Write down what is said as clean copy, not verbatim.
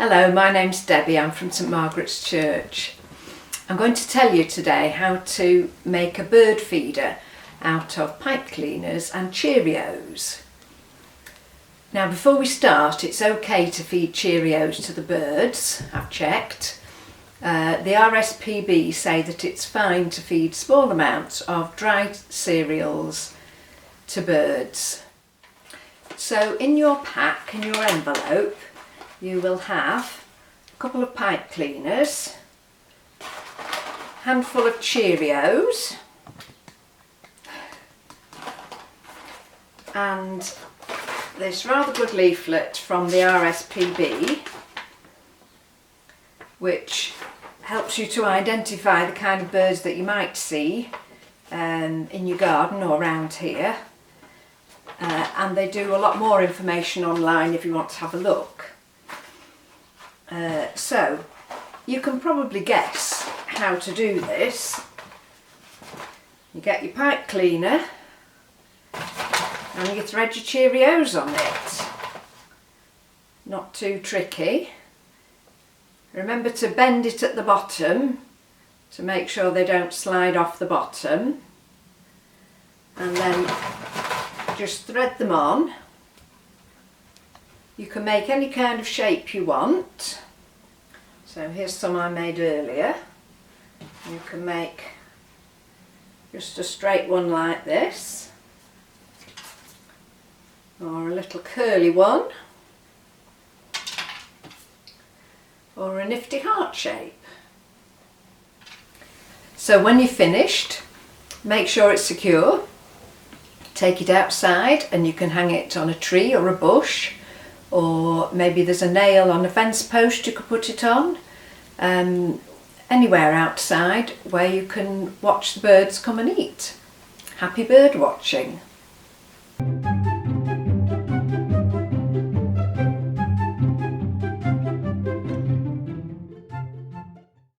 Hello, my name's Debbie. I'm from St Margaret's Church. I'm going to tell you today how to make a bird feeder out of pipe cleaners and Cheerios. Now before we start, it's okay to feed Cheerios to the birds, I've checked. The RSPB say that it's fine to feed small amounts of dried cereals to birds. So in your pack, in your envelope, you will have a couple of pipe cleaners, a handful of Cheerios, and this rather good leaflet from the RSPB which helps you to identify the kind of birds that you might see in your garden or around here, and they do a lot more information online if you want to have a look. So you can probably guess how to do this. You get your pipe cleaner and you thread your Cheerios on it. Not too tricky. Remember to bend it at the bottom to make sure they don't slide off the bottom, and then just thread them on. You can make any kind of shape you want. So here's some I made earlier. You can make just a straight one like this, or a little curly one, or a nifty heart shape. So when you're finished, make sure it's secure. Take it outside and you can hang it on a tree or a bush, or maybe there's a nail on a fence post you could put it on. Anywhere outside where you can watch the birds come and eat. Happy bird watching.